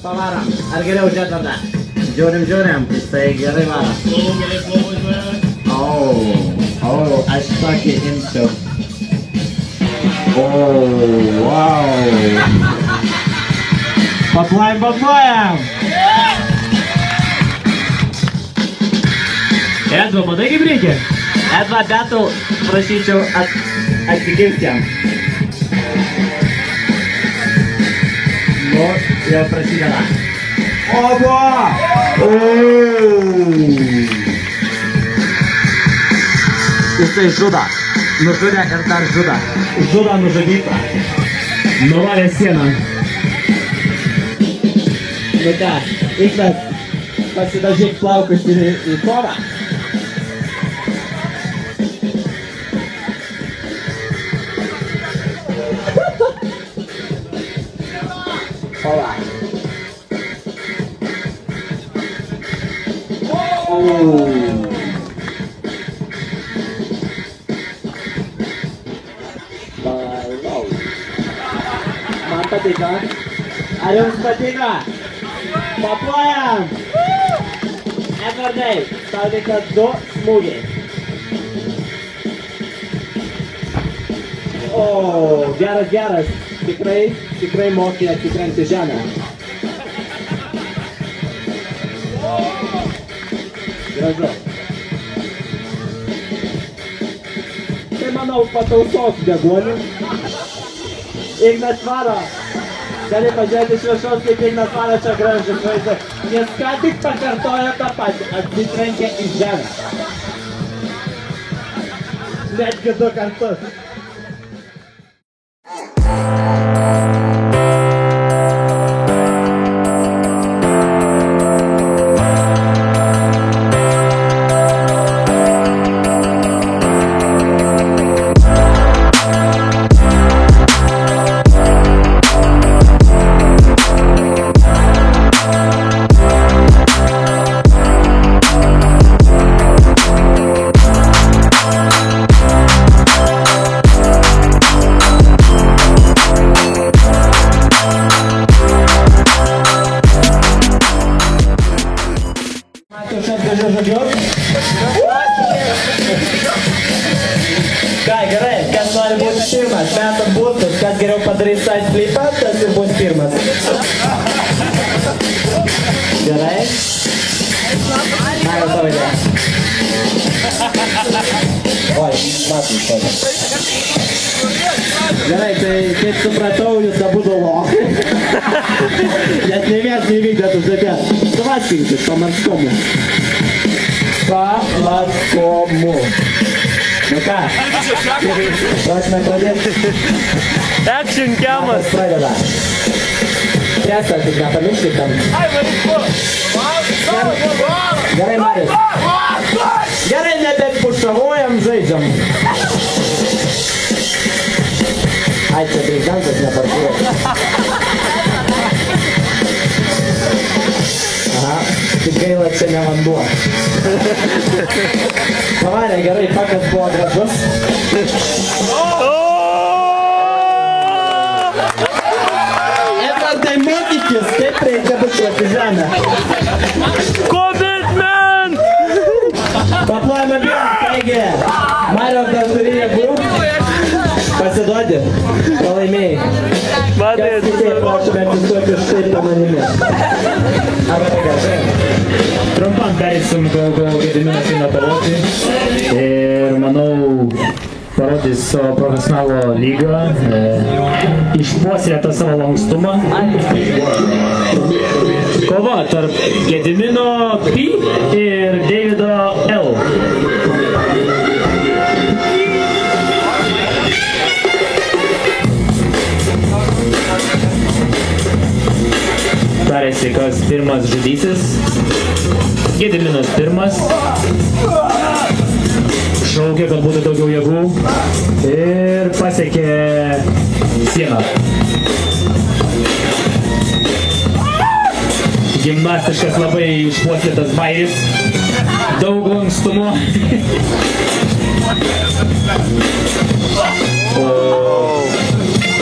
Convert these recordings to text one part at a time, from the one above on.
Pavarom. Ar geriau žiūrėt ar ne? Žiūrim, jisai gerai varo. Aš tokį imčiau. Wow. Paplojam. Edva, matai kaip reikia? Edva, betų prašyčiau atsikirti jam. Nu, jau prasideda. Ogo! Jisai žuda. Nužudė ir dar žuda. Žuda nužudytą. Nuvalė sieną. Nu ką, Ignas, pasidažyk plaukus į kovą. Hola. Man patiko. Ar jums patiko? Paplojam. Edvardai, tau reikia 2 smūgiai. Geras. Tikrai moki atikrenti žemę. Gražu. Tai manau patausos deguonių. Ignas varo. Gali pažiūrėti iš viršaus, kaip Ignas varo čia gražus vaizdas. Nes ką tik pakartojo tą patį. Atitrenkė į žemę. Netgi 2 kartus. Ką, gerai, kas nori būti pirmas, metam būtus, kas geriau padarys side flipą, tas ir bus pirmas. Gerai? Na, jau tavo idėja. Oi, matai, štai. Gerai, tai kaip supratau, jūs abudu lochai. Net nei vienas neįvykdėt užduotės. Suvaskinkit pamarskomu. Pamarskomu. Nu ką? Prašome pradėti. Action camas. Pradeda. Presą, tik nepamirškit tam. Gerai, Marius. Gerai, nebepušavojam, žaidžiam. Ai, čia breakdantas nepartuoja. Aha, tik gaila, čia ne vanduo. Pavarė, gerai, pakas buvo gražus. Edvardai, mokykis, kaip reikia bučiuoti žemę. Commitment! Paplojame vėl, taigi, Mario dar turi jėgų. Pasiduodi, pralaimėjai. Kas kitaip prašome atsisuoti štai po manimi. Arba tai gerai. Trumpam pereisim, kol Gediminas eina parodyti. Ir manau, parodys savo profesionalo lygą. Išpuoselėtą savo lankstumą. Kova tarp Gedimino P ir Davido L. tai kas pirmas žudysis. Gediminas pirmas. Šaukė, kad būtų daugiau jėgų. Ir pasiekė sieną. Gimnastiškas labai išpuoselėtas bairis. Daug lankstumo.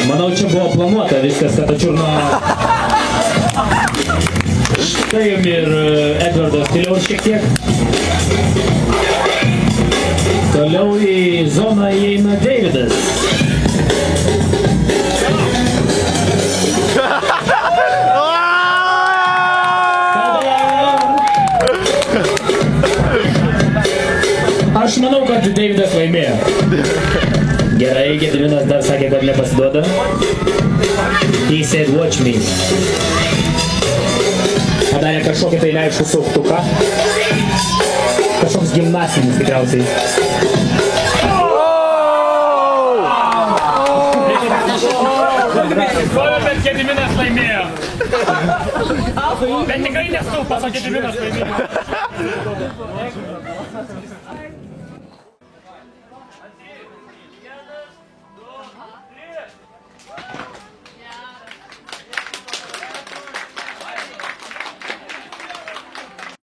Manau, čia buvo planuota viskas, kad Tačiurno štai jums ir Edvardo stiliaus šiek tiek. Toliau į zoną įeina Deividas. Aš manau, kad Deividas laimėjo. Gerai, Gediminas dar sakė, kad nepasiduoda. He said, watch me. Padarė kažkokį tai neaiškų sauktuką. Kažkoks gimnastinis tikriausiai. Bet Gediminas laimėjo. Bet tikrai nestulpas, o Gediminas laimėjo.